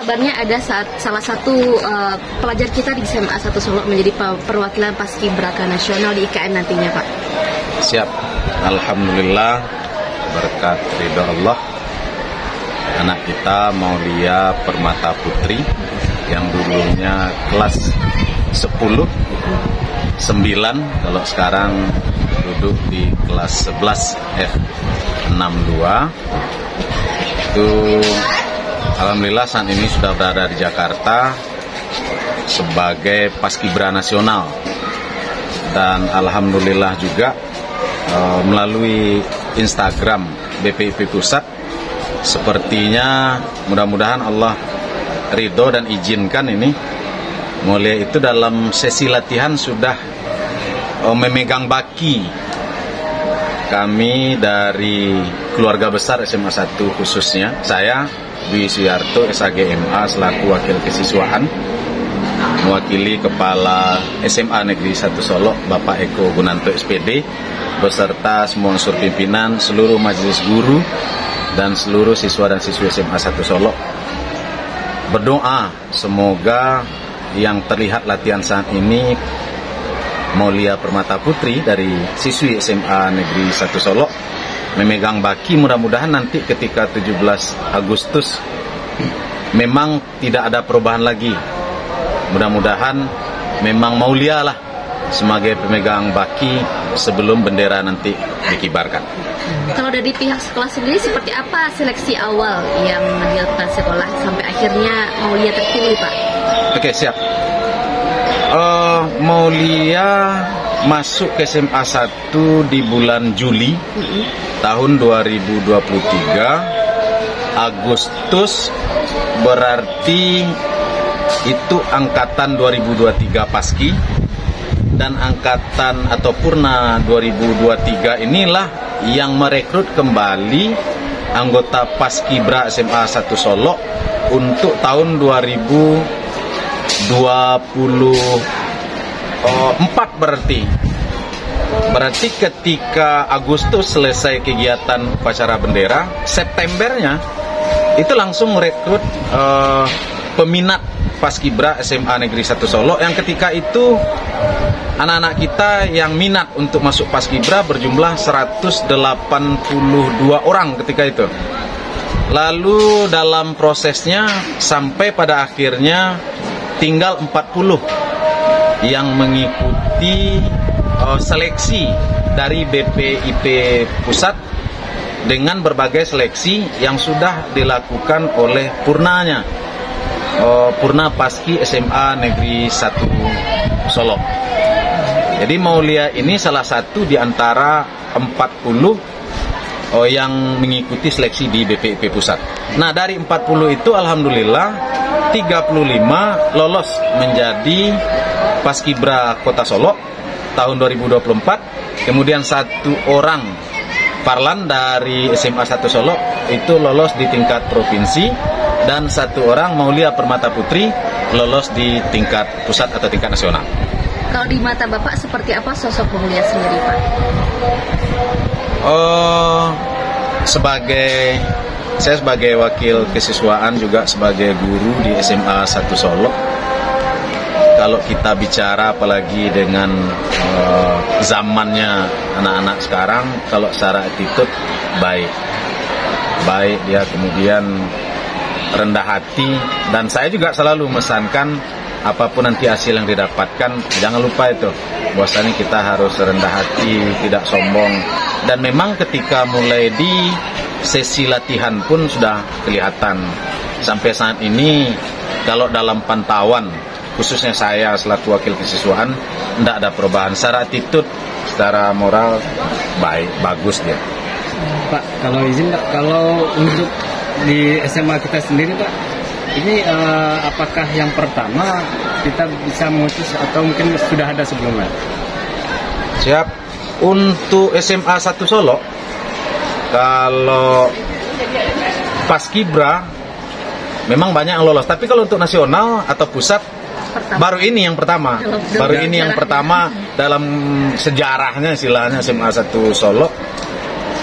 Kabarnya ada salah satu pelajar kita di SMA 1 Solo menjadi perwakilan Paskibraka nasional di IKN nantinya, Pak. Siap. Alhamdulillah, berkat ridho Allah, anak kita Maulia Permata Putri yang dulunya kelas 10, 9, kalau sekarang duduk di kelas 11 F62 itu alhamdulillah saat ini sudah berada di Jakarta sebagai Paskibra nasional, dan alhamdulillah juga melalui Instagram BPIP Pusat sepertinya mudah-mudahan Allah ridho dan izinkan ini Maulia itu dalam sesi latihan sudah memegang baki. Kami dari keluarga besar SMA 1 khususnya, saya Dwi Suyarto SAGMA selaku wakil kesiswaan, mewakili Kepala SMA Negeri 1 Solo Bapak Eko Gunanto SPD beserta semua unsur pimpinan, seluruh majelis guru dan seluruh siswa dan siswi SMA 1 Solo berdoa semoga yang terlihat latihan saat ini Maulia Permata Putri dari siswi SMA Negeri 1 Solo memegang baki, mudah-mudahan nanti ketika 17 Agustus memang tidak ada perubahan lagi. Mudah-mudahan memang Maulia lah sebagai pemegang baki sebelum bendera nanti dikibarkan. Kalau dari pihak sekolah sendiri seperti apa seleksi awal yang dilakukan sekolah sampai akhirnya Maulia terpilih, Pak? Oke, siap. Maulia masuk ke SMA 1 di bulan Juli tahun 2023. Agustus berarti itu angkatan 2023 Paski, dan angkatan atau Purna 2023 inilah yang merekrut kembali anggota Paskibra SMA 1 Solo untuk tahun 2024 berarti ketika Agustus selesai kegiatan upacara bendera, Septembernya itu langsung rekrut peminat Paskibra SMA Negeri 1 Solo, yang ketika itu anak-anak kita yang minat untuk masuk Paskibra berjumlah 182 orang ketika itu. Lalu dalam prosesnya sampai pada akhirnya tinggal 40 yang mengikuti seleksi dari BPIP Pusat dengan berbagai seleksi yang sudah dilakukan oleh Purnanya, Purna Paski SMA Negeri 1 Solo. Jadi Maulia ini salah satu di antara 40 yang mengikuti seleksi di BPIP Pusat. Nah, dari 40 itu alhamdulillah 35 lolos menjadi Paskibra Kota Solo tahun 2024. Kemudian 1 orang Parlan dari SMA 1 Solo itu lolos di tingkat provinsi, dan 1 orang Maulia Permata Putri lolos di tingkat pusat atau tingkat nasional. Kalau di mata Bapak seperti apa sosok Maulia sendiri, Pak? Saya sebagai wakil kesiswaan juga sebagai guru di SMA 1 Solo. Kalau kita bicara apalagi dengan zamannya anak-anak sekarang, kalau secara attitude baik dia, kemudian rendah hati, dan saya juga selalu memesankan apapun nanti hasil yang didapatkan, jangan lupa itu bahwasanya kita harus rendah hati, tidak sombong. Dan memang ketika mulai di sesi latihan pun sudah kelihatan sampai saat ini, kalau dalam pantauan khususnya saya selaku wakil kesiswaan, tidak ada perubahan secara attitude, secara moral bagus dia. Pak, kalau izin Pak, kalau untuk di SMA kita sendiri Pak, ini apakah yang pertama kita bisa mengutus atau mungkin sudah ada sebelumnya? Siap. Untuk SMA 1 Solo, kalau Paskibra memang banyak yang lolos, tapi kalau untuk nasional atau pusat baru ini yang pertama. Dalam sejarahnya istilahnya SMA 1 Solo.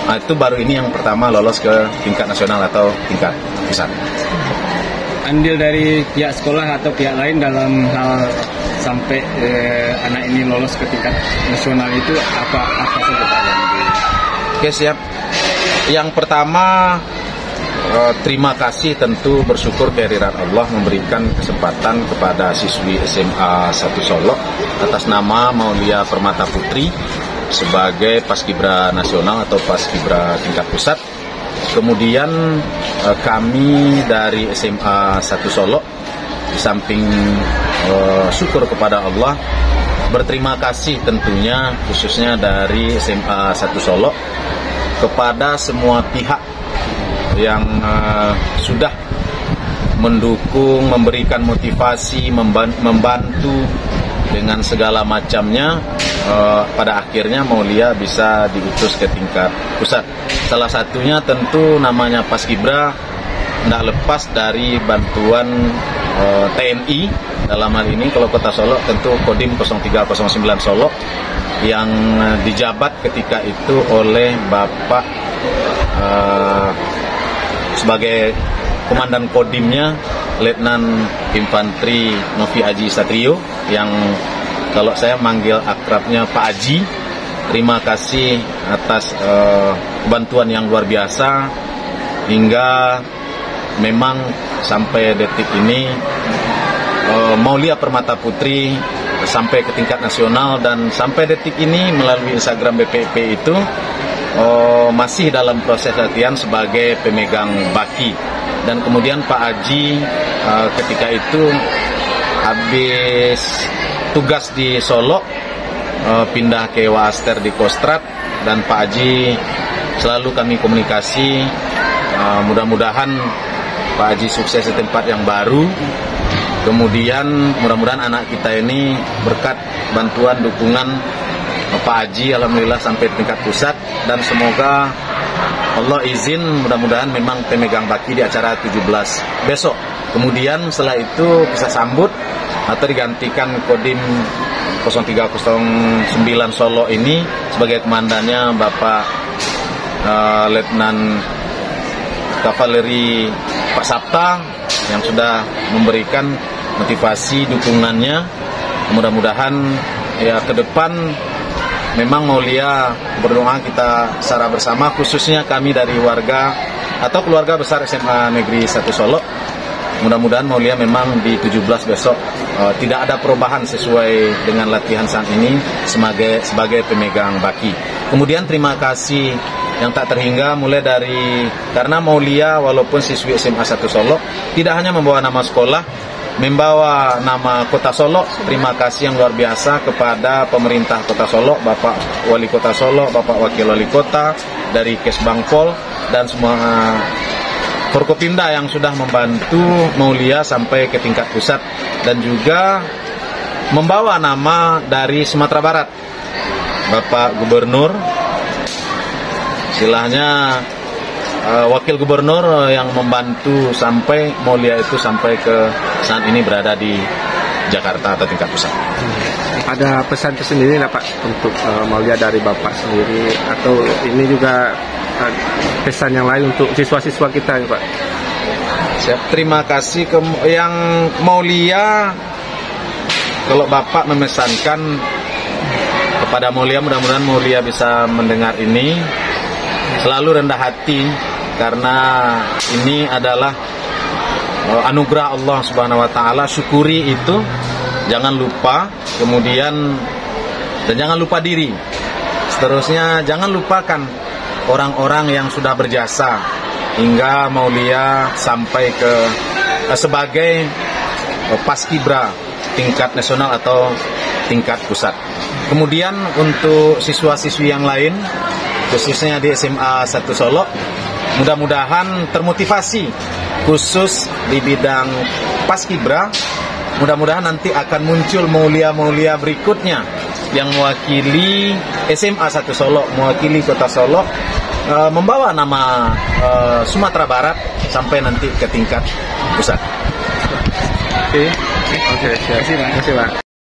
Nah, itu baru ini yang pertama lolos ke tingkat nasional atau tingkat pusat. andil dari pihak sekolah atau pihak lain dalam hal sampai anak ini lolos ke tingkat nasional itu apa saja Pak? Oke, siap. Yang pertama, terima kasih, tentu bersyukur kehadiran Allah memberikan kesempatan kepada siswi SMA 1 Solo atas nama Maulia Permata Putri sebagai Paskibra Nasional atau Paskibra tingkat pusat. Kemudian kami dari SMA 1 Solo di samping syukur kepada Allah, berterima kasih tentunya khususnya dari SMA 1 Solo kepada semua pihak yang sudah mendukung, memberikan motivasi, membantu dengan segala macamnya. Pada akhirnya Maulia bisa diutus ke tingkat pusat. Salah satunya tentu namanya Paskibra tidak lepas dari bantuan TNI. Dalam hal ini kalau Kota Solo tentu Kodim 0309 Solo yang dijabat ketika itu oleh Bapak sebagai komandan Kodimnya Letnan Infantri Novi Aji Satrio, yang kalau saya manggil akrabnya Pak Aji. Terima kasih atas bantuan yang luar biasa hingga memang sampai detik ini Maulia Permata Putri sampai ke tingkat nasional, dan sampai detik ini melalui Instagram BPP itu masih dalam proses latihan sebagai pemegang baki. Dan kemudian Pak Aji ketika itu habis tugas di Solo pindah ke Waaster di Kostrad, dan Pak Aji selalu kami komunikasi, mudah-mudahan Pak Aji sukses di tempat yang baru. Kemudian mudah-mudahan anak kita ini berkat bantuan dukungan Pak Haji alhamdulillah sampai tingkat pusat, dan semoga Allah izin mudah-mudahan memang pemegang baki di acara 17 besok. Kemudian setelah itu bisa sambut atau digantikan Kodim 0309 Solo ini sebagai komandannya Bapak Letnan Kavaleri Pak Sabta yang sudah memberikan motivasi dukungannya. Mudah-mudahan ya ke depan memang Maulia berdoa kita secara bersama, khususnya kami dari warga atau keluarga besar SMA Negeri 1 Solo. Mudah-mudahan Maulia memang di 17 besok tidak ada perubahan sesuai dengan latihan saat ini sebagai pemegang baki. Kemudian terima kasih yang tak terhingga mulai dari, karena Maulia walaupun siswi SMA 1 Solo tidak hanya membawa nama sekolah, membawa nama Kota Solo. Terima kasih yang luar biasa kepada pemerintah Kota Solo, Bapak Wali Kota Solo, Bapak Wakil Wali Kota, dari Kesbangpol, dan semua Forkopimda yang sudah membantu Maulia sampai ke tingkat pusat, dan juga membawa nama dari Sumatera Barat, Bapak Gubernur, istilahnya Wakil Gubernur yang membantu sampai Maulia itu sampai ke saat ini berada di Jakarta atau tingkat pusat. Ada pesan tersendiri lah Pak untuk Maulia dari Bapak sendiri, atau ini juga pesan yang lain untuk siswa-siswa kita ya Pak? Siap, terima kasih yang Maulia. Kalau Bapak memesankan kepada Maulia, mudah-mudahan Maulia bisa mendengar ini, selalu rendah hati, karena ini adalah anugerah Allah Subhanahu wa taala. Syukuri itu, jangan lupa, kemudian dan jangan lupa diri. Seterusnya jangan lupakan orang-orang yang sudah berjasa hingga Maulia sampai ke sebagai Paskibra tingkat nasional atau tingkat pusat. Kemudian untuk siswa-siswi yang lain, khususnya di SMA 1 Solo, mudah-mudahan termotivasi khusus di bidang Paskibra. Mudah-mudahan nanti akan muncul Maulia-Maulia berikutnya yang mewakili SMA 1 Solo, mewakili Kota Solo, membawa nama Sumatera Barat sampai nanti ke tingkat pusat. Oke, terima kasih Pak.